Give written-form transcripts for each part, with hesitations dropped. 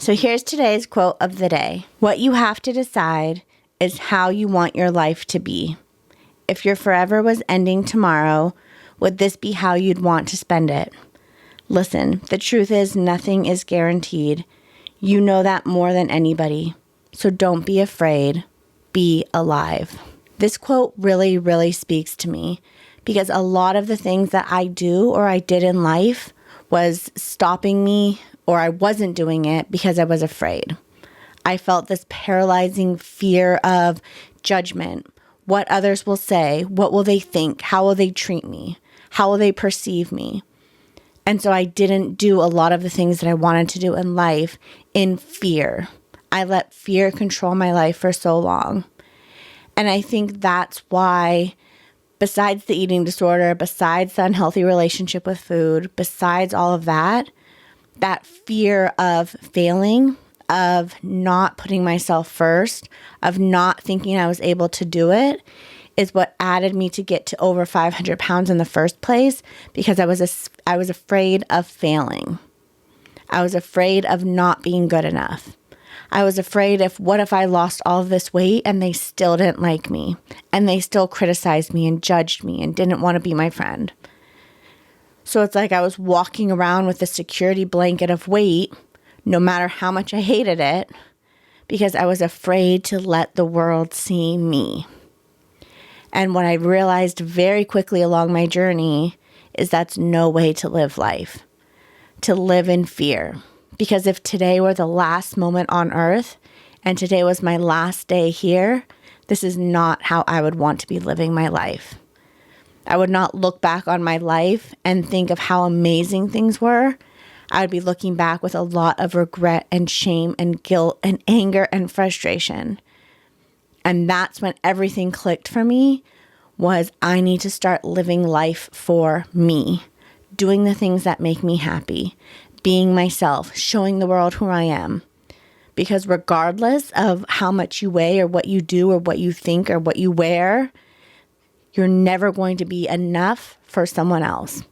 So here's today's quote of the day. What you have to decide is how you want your life to be. If your forever was ending tomorrow, would this be how you'd want to spend it? Listen, the truth is nothing is guaranteed. You know that more than anybody. So don't be afraid. Be alive. This quote really, really speaks to me because a lot of the things that I do or I did in life was stopping me, or I wasn't doing it because I was afraid. I felt this paralyzing fear of judgment. What others will say, what will they think, how will they treat me, how will they perceive me? And so I didn't do a lot of the things that I wanted to do in life in fear. I let fear control my life for so long. And I think that's why, besides the eating disorder, besides the unhealthy relationship with food, besides all of that, that fear of failing, of not putting myself first, of not thinking I was able to do it, is what added me to get to over 500 pounds in the first place, because I was afraid of failing. I was afraid of not being good enough. I was afraid what if I lost all of this weight and they still didn't like me, and they still criticized me and judged me and didn't want to be my friend. So it's like I was walking around with a security blanket of weight, no matter how much I hated it, because I was afraid to let the world see me. And what I realized very quickly along my journey is that's no way to live life, to live in fear. Because if today were the last moment on earth and today was my last day here, this is not how I would want to be living my life. I would not look back on my life and think of how amazing things were. I would be looking back with a lot of regret and shame and guilt and anger and frustration. And that's when everything clicked for me, was I need to start living life for me, doing the things that make me happy, being myself, showing the world who I am. Because regardless of how much you weigh or what you do or what you think or what you wear, you're never going to be enough for someone else.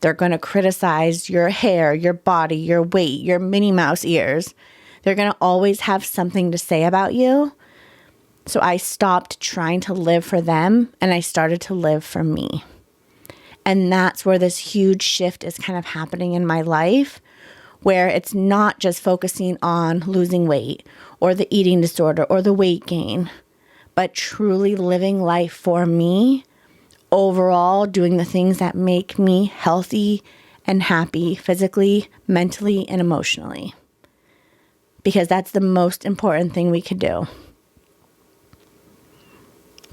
They're going to criticize your hair, your body, your weight, your Minnie Mouse ears. They're going to always have something to say about you. So I stopped trying to live for them and I started to live for me. And that's where this huge shift is kind of happening in my life, where it's not just focusing on losing weight or the eating disorder or the weight gain, but truly living life for me, overall doing the things that make me healthy and happy physically, mentally, and emotionally. Because that's the most important thing we could do.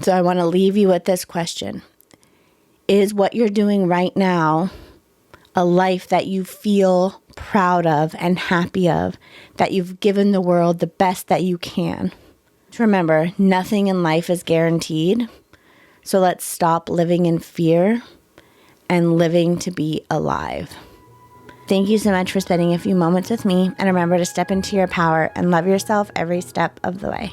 So I want to leave you with this question. Is what you're doing right now a life that you feel proud of and happy of, that you've given the world the best that you can? Remember, nothing in life is guaranteed. So let's stop living in fear and living to be alive. Thank you so much for spending a few moments with me. And remember to step into your power and love yourself every step of the way.